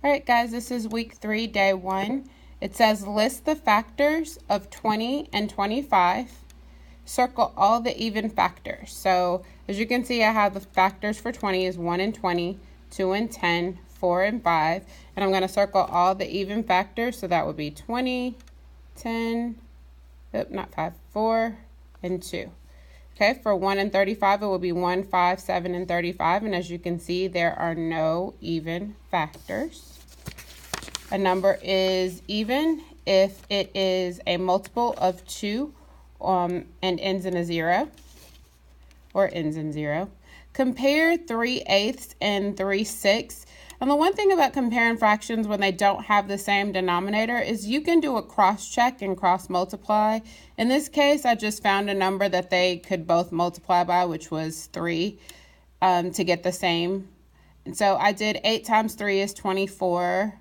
All right, guys, this is week 3, day 1. It says list the factors of 20 and 25. Circle all the even factors. So as you can see, I have the factors for 20 is 1 and 20, 2 and 10, 4 and 5. And I'm going to circle all the even factors. So that would be 20, 10, not 5, 4, and 2. Okay, for 1 and 35, it will be 1, 5, 7, and 35. And as you can see, there are no even factors. A number is even if it is a multiple of 2 and ends in a 0 or ends in 0. Compare 3/8 and 3/6. And the one thing about comparing fractions when they don't have the same denominator is you can do a cross check and cross multiply. In this case, I just found a number that they could both multiply by, which was 3, to get the same. And so I did 8 times 3 is 24.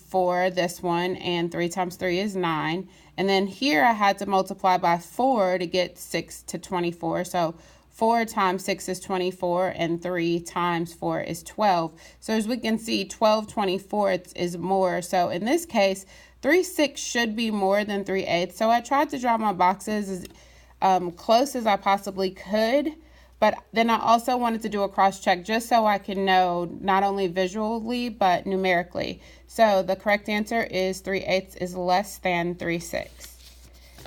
For this one, and 3 times 3 is 9. And then here I had to multiply by 4 to get 6 to 24. So 4 times 6 is 24, and 3 times 4 is 12. So as we can see, 12 24ths is more. So in this case, 3/6 should be more than 3/8. So I tried to draw my boxes as close as I possibly could. But then I also wanted to do a cross check just so I can know not only visually but numerically. So the correct answer is 3/8 is less than 3/6.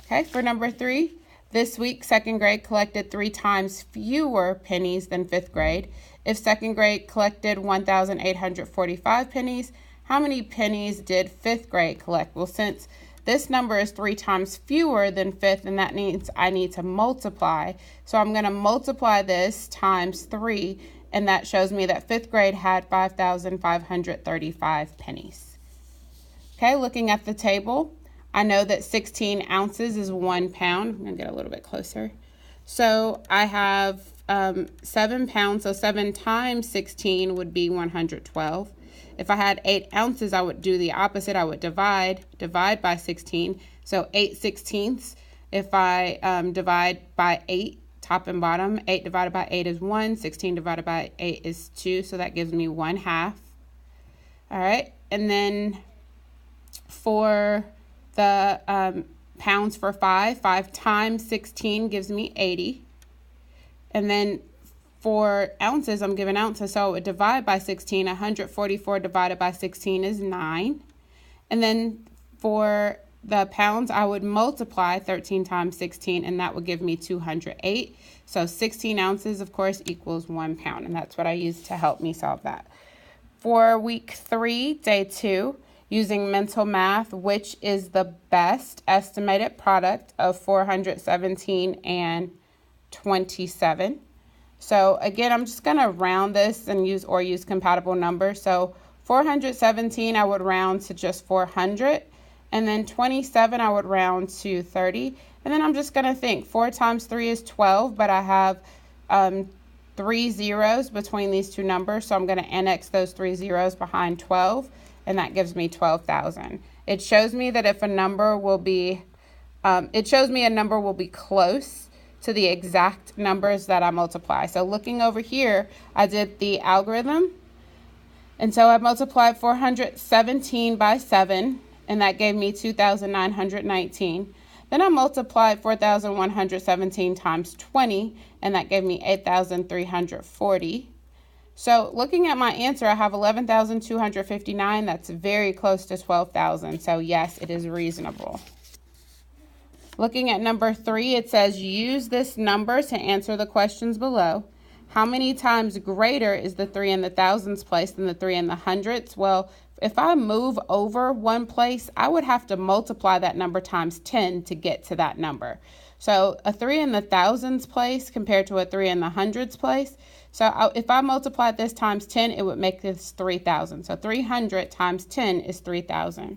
Okay, for number 3, this week second grade collected 3 times fewer pennies than fifth grade. If second grade collected 1,845 pennies, how many pennies did fifth grade collect? Well, since this number is 3 times fewer than fifth, and that means I need to multiply. So I'm going to multiply this times 3, and that shows me that fifth grade had 5,535 pennies. Okay, looking at the table, I know that 16 ounces is 1 pound. I'm going to get a little bit closer. So I have 7 pounds, so 7 times 16 would be 112. If I had 8 ounces, I would do the opposite. I would divide by 16. So 8/16. If I divide by 8, top and bottom, 8 divided by 8 is 1. 16 divided by 8 is 2. So that gives me 1/2. All right. And then for the pounds for 5 times 16 gives me 80. And then for ounces, I'm given ounces, so I would divide by 16. 144 divided by 16 is 9. And then for the pounds, I would multiply 13 times 16, and that would give me 208. So 16 ounces, of course, equals 1 pound, and that's what I used to help me solve that. For week 3, day 2, using mental math, which is the best estimated product of 417 and 27? So again, I'm just going to round this and use compatible numbers. So 417, I would round to just 400. And then 27, I would round to 30. And then I'm just going to think 4 times 3 is 12, but I have 3 zeros between these two numbers. So I'm going to annex those 3 zeros behind 12, and that gives me 12,000. It shows me that if a number will be, a number will be close to the exact numbers that I multiply. So looking over here, I did the algorithm. And so I multiplied 417 by 7, and that gave me 2,919. Then I multiplied 4,117 times 20, and that gave me 8,340. So looking at my answer, I have 11,259. That's very close to 12,000. So yes, it is reasonable. Looking at number 3, it says use this number to answer the questions below. How many times greater is the 3 in the thousands place than the 3 in the hundreds? Well, if I move over one place, I would have to multiply that number times 10 to get to that number. So a 3 in the thousands place compared to a 3 in the hundreds place. So if I multiplied this times 10, it would make this 3,000. So 300 times 10 is 3,000,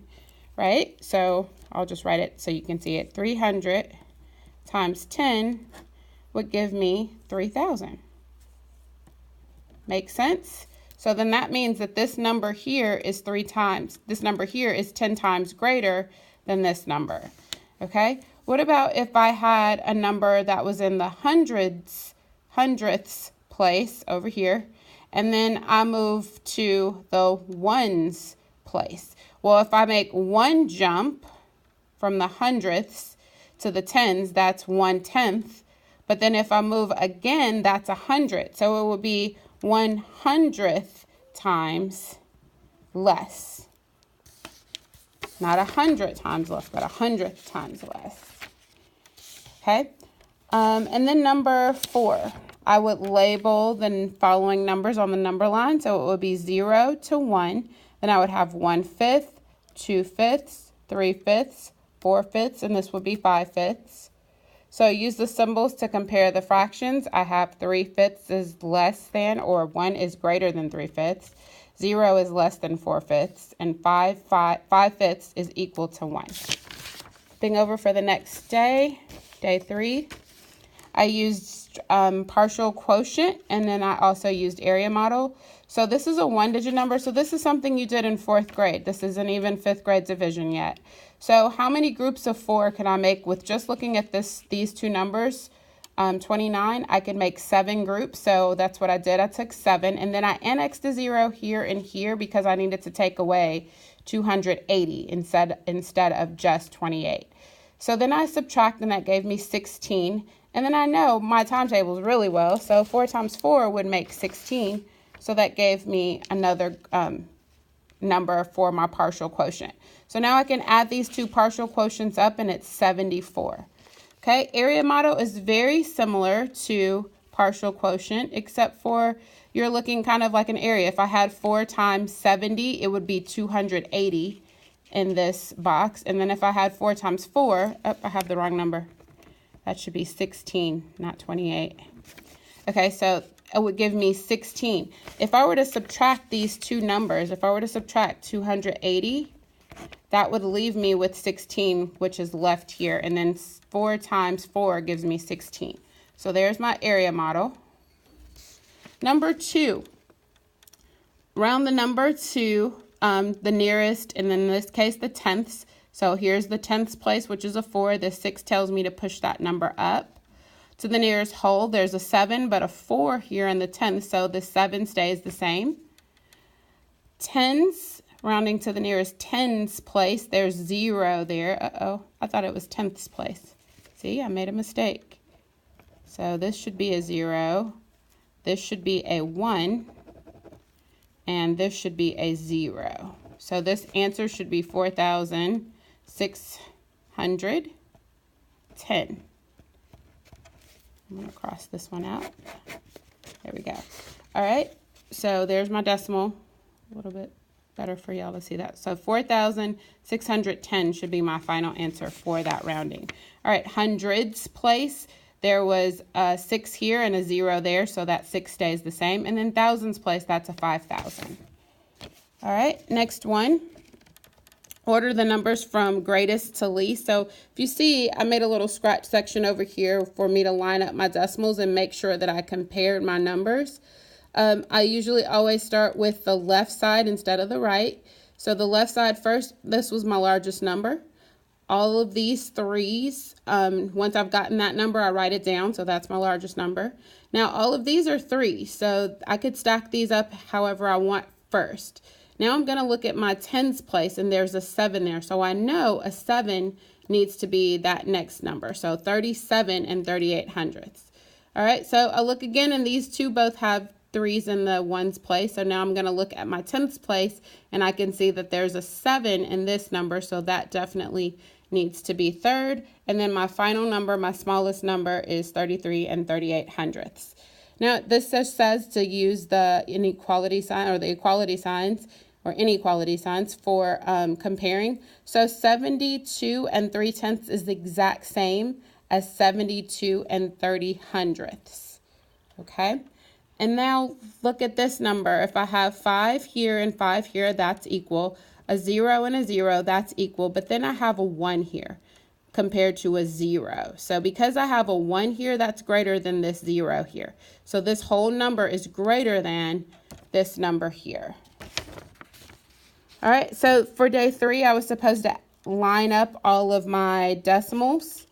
right? So I'll just write it so you can see it. 300 times 10 would give me 3,000. Make sense? So then that means that this number here is 3 times. This number here is 10 times greater than this number. Okay? What about if I had a number that was in the hundredths place over here, And then I move to the ones place. Well, if I make one jump from the hundredths to the tens, that's 1/10. But then if I move again, that's 100. So it would be 100th times less. Not 100 times less, but 100th times less. Okay. And then number 4, I would label the following numbers on the number line. So it would be 0 to 1. Then I would have 1/5, 2/5, 3/5, 4/5, and this would be 5/5. So use the symbols to compare the fractions. I have 3/5 is less than, or 1 is greater than 3/5. 0 is less than 4/5, and 5/5 is equal to 1. Flipping over for the next day, day 3, I used partial quotient, and then I also used area model. So this is a 1-digit number. So this is something you did in 4th grade. This isn't even 5th grade division yet. So how many groups of 4 can I make with just looking at these two numbers? 29, I could make 7 groups. So that's what I did. I took 7, and then I annexed a 0 here and here because I needed to take away 280 instead of just 28. So then I subtract, and that gave me 16. And then I know my timetables really well. So 4 times 4 would make 16. So that gave me another number for my partial quotient. So now I can add these two partial quotients up, and it's 74. Okay, area model is very similar to partial quotient, except for you're looking kind of like an area. If I had 4 times 70, it would be 280 in this box. And then if I had 4 times 4, I have the wrong number. That should be 16, not 28. Okay, so it would give me 16. If I were to subtract these two numbers, if I were to subtract 280, that would leave me with 16, which is left here. And then 4 times 4 gives me 16. So there's my area model. Number 2, round the number to the nearest, and then in this case, the tenths. So here's the tenths place, which is a 4. The 6 tells me to push that number up. To the nearest whole, there's a 7, but a 4 here in the tenth, so the 7 stays the same. Tens, rounding to the nearest tens place, there's 0 there. Uh-oh, I thought it was tenths place. See, I made a mistake. So this should be a 0. This should be a 1. And this should be a 0. So this answer should be 4,610. I'm going to cross this one out. There we go. All right, so there's my decimal. A little bit better for y'all to see that. So 4,610 should be my final answer for that rounding. All right, hundreds place, there was a 6 here and a 0 there, so that 6 stays the same. And then thousands place, that's a 5,000. All right, next one. Order the numbers from greatest to least. So if you see, I made a little scratch section over here for me to line up my decimals and make sure that I compared my numbers. I usually always start with the left side instead of the right. So the left side first, this was my largest number. All of these 3s, once I've gotten that number, I write it down. So that's my largest number. Now all of these are 3, so I could stack these up however I want first. Now I'm going to look at my tens place, and there's a 7 there. So I know a 7 needs to be that next number. So 37 and 38/100. All right, so I look again, and these two both have 3s in the ones place. So now I'm going to look at my tenths place, and I can see that there's a 7 in this number. So that definitely needs to be third. And then my final number, my smallest number, is 33 and 38/100. Now this just says to use the inequality sign or the equality signs or inequality signs for comparing. So 72 and 3/10 is the exact same as 72 and 30/100. Okay. And now look at this number. If I have 5 here and 5 here, that's equal. A 0 and a 0, that's equal. But then I have a 1 here compared to a 0. So because I have a 1 here, that's greater than this 0 here. So this whole number is greater than this number here. All right, so for day 3, I was supposed to line up all of my decimals,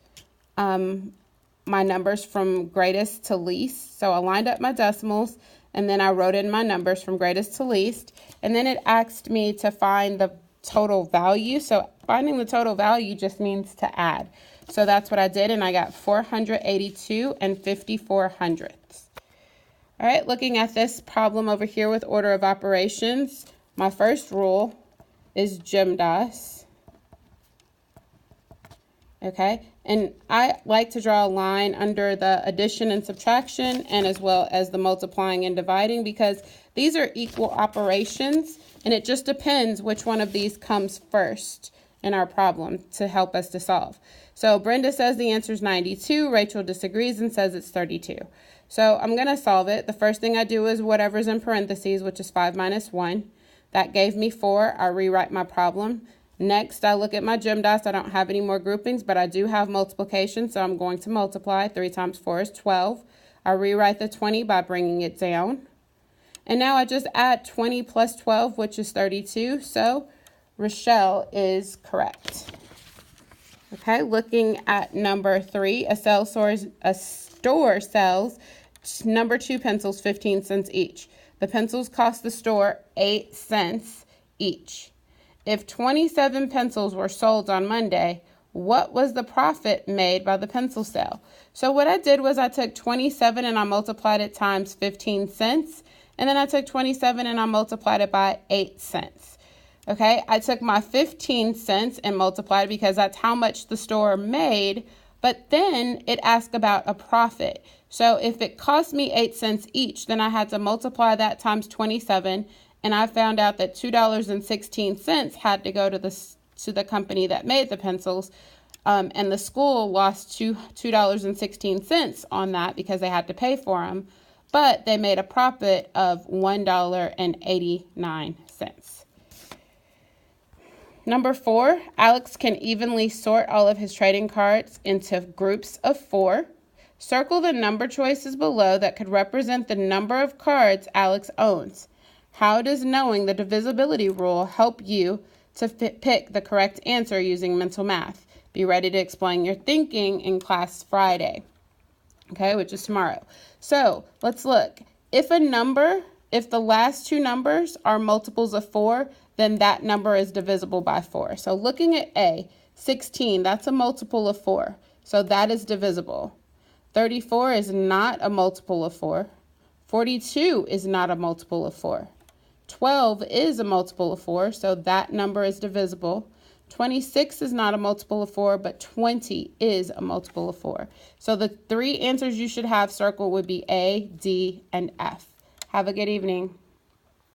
my numbers from greatest to least. So I lined up my decimals, and then I wrote in my numbers from greatest to least, and then it asked me to find the total value. So finding the total value just means to add. So that's what I did, and I got 482 and 54 hundredths. All right, looking at this problem over here with order of operations, my first rule is GEMDAS. Okay, and I like to draw a line under the addition and subtraction and as well as the multiplying and dividing, because these are equal operations and it just depends which one of these comes first in our problem to help us to solve. So Brenda says the answer is 92. Rachel disagrees and says it's 32. So I'm going to solve it. The first thing I do is whatever's in parentheses, which is 5 minus 1. That gave me 4. I rewrite my problem. Next, I look at my GEMDAS. I don't have any more groupings, but I do have multiplication, so I'm going to multiply. 3 times 4 is 12. I rewrite the 20 by bringing it down. And now I just add 20 plus 12, which is 32. So Rochelle is correct. Okay, looking at number 3, a store sells number 2 pencils 15 cents each. The pencils cost the store 8 cents each. If 27 pencils were sold on Monday, what was the profit made by the pencil sale? So what I did was I took 27 and I multiplied it times 15 cents. And then I took 27 and I multiplied it by 8 cents. Okay, I took my 15 cents and multiplied because that's how much the store made. But then it asked about a profit. So if it cost me 8 cents each, then I had to multiply that times 27. And I found out that $2.16 had to go to the company that made the pencils, and the school lost $2.16 on that because they had to pay for them, but they made a profit of $1.89. Number 4, Alex can evenly sort all of his trading cards into groups of 4. Circle the number choices below that could represent the number of cards Alex owns. How does knowing the divisibility rule help you to pick the correct answer using mental math? Be ready to explain your thinking in class Friday, okay, which is tomorrow. So let's look. If the last 2 numbers are multiples of 4, then that number is divisible by 4. So looking at A, 16, that's a multiple of 4. So that is divisible. 34 is not a multiple of 4. 42 is not a multiple of 4. 12 is a multiple of 4, so that number is divisible. 26 is not a multiple of 4, but 20 is a multiple of 4. So the 3 answers you should have circled would be A, D, and F. Have a good evening.